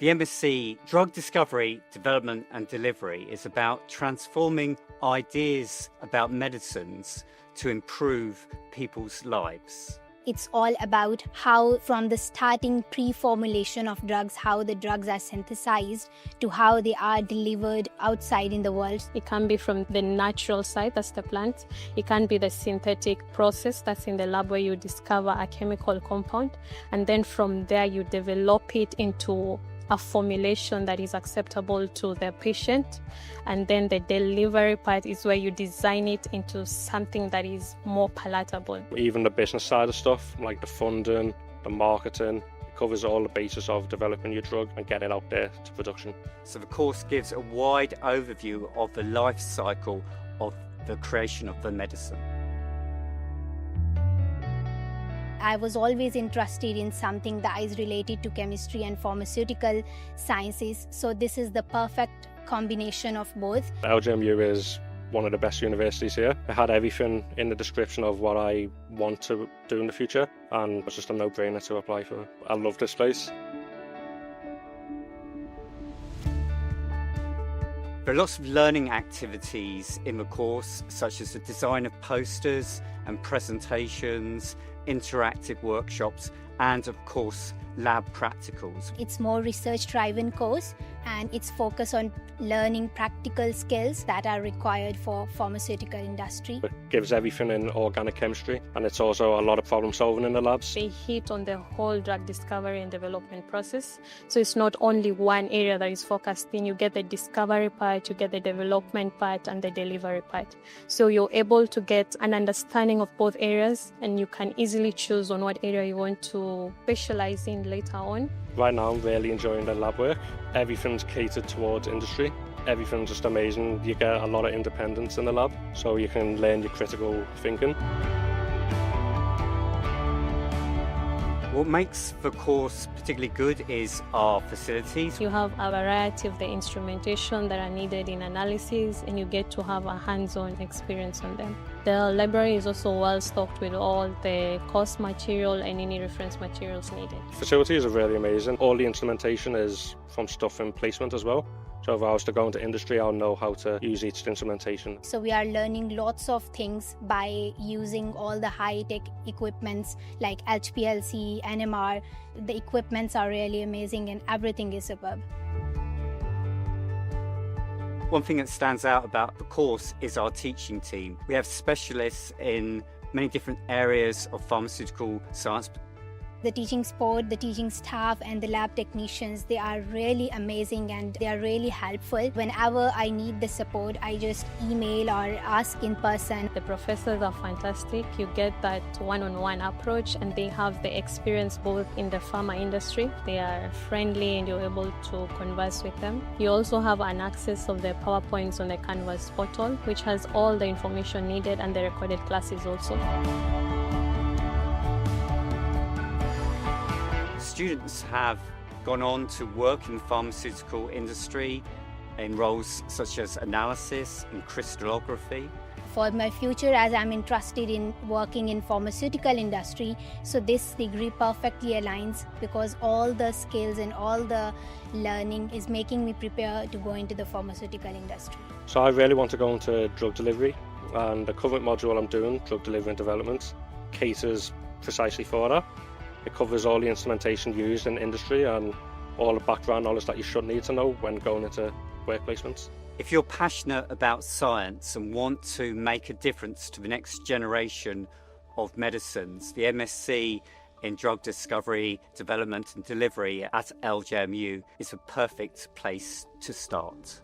The MSc Drug Discovery, Development and Delivery is about transforming ideas about medicines to improve people's lives. It's all about how from the starting pre-formulation of drugs, how the drugs are synthesized to how they are delivered outside in the world. It can be from the natural side, that's the plant. It can be the synthetic process, that's in the lab where you discover a chemical compound. And then from there you develop it into a formulation that is acceptable to the patient. And then the delivery part is where you design it into something that is more palatable. Even the business side of stuff, like the funding, the marketing, covers all the basis of developing your drug and getting it out there to production. So the course gives a wide overview of the life cycle of the creation of the medicine. I was always interested in something that is related to chemistry and pharmaceutical sciences, so this is the perfect combination of both. LJMU is one of the best universities here. It had everything in the description of what I want to do in the future, and it's just a no-brainer to apply for. I love this place. There are lots of learning activities in the course, such as the design of posters and presentations, interactive workshops, and of course lab practicals. It's more research-driven course, and it's focused on learning practical skills that are required for pharmaceutical industry. It gives everything in organic chemistry, and it's also a lot of problem solving in the labs. They hit on the whole drug discovery and development process. So it's not only one area that is focused in. You get the discovery part, you get the development part, and the delivery part. So you're able to get an understanding of both areas, and you can easily choose on what area you want to specialize in later on. Right now I'm really enjoying the lab work. Everything's catered towards industry. Everything's just amazing. You get a lot of independence in the lab, so you can learn your critical thinking. What makes the course particularly good is our facilities. You have a variety of the instrumentation that are needed in analysis, and you get to have a hands-on experience on them. The library is also well stocked with all the course material and any reference materials needed. Facilities are really amazing. All the instrumentation is from stuff in placement as well. So if I was to go into industry, I'll know how to use each instrumentation. So we are learning lots of things by using all the high-tech equipments like HPLC, NMR. The equipments are really amazing and everything is superb. One thing that stands out about the course is our teaching team. We have specialists in many different areas of pharmaceutical science. The teaching support, the teaching staff and the lab technicians, they are really amazing and they are really helpful. Whenever I need the support, I just email or ask in person. The professors are fantastic. You get that one-on-one approach, and they have the experience both in the pharma industry. They are friendly and you're able to converse with them. You also have an access of the PowerPoints on the Canvas portal, which has all the information needed, and the recorded classes also. Students have gone on to work in the pharmaceutical industry in roles such as analysis and crystallography. For my future, as I'm interested in working in pharmaceutical industry, so this degree perfectly aligns because all the skills and all the learning is making me prepare to go into the pharmaceutical industry. So I really want to go into drug delivery, and the current module I'm doing, drug delivery and development, caters precisely for that. It covers all the instrumentation used in industry and all the background knowledge that you should need to know when going into work placements. If you're passionate about science and want to make a difference to the next generation of medicines, the MSc in Drug Discovery, Development and Delivery at LJMU is a perfect place to start.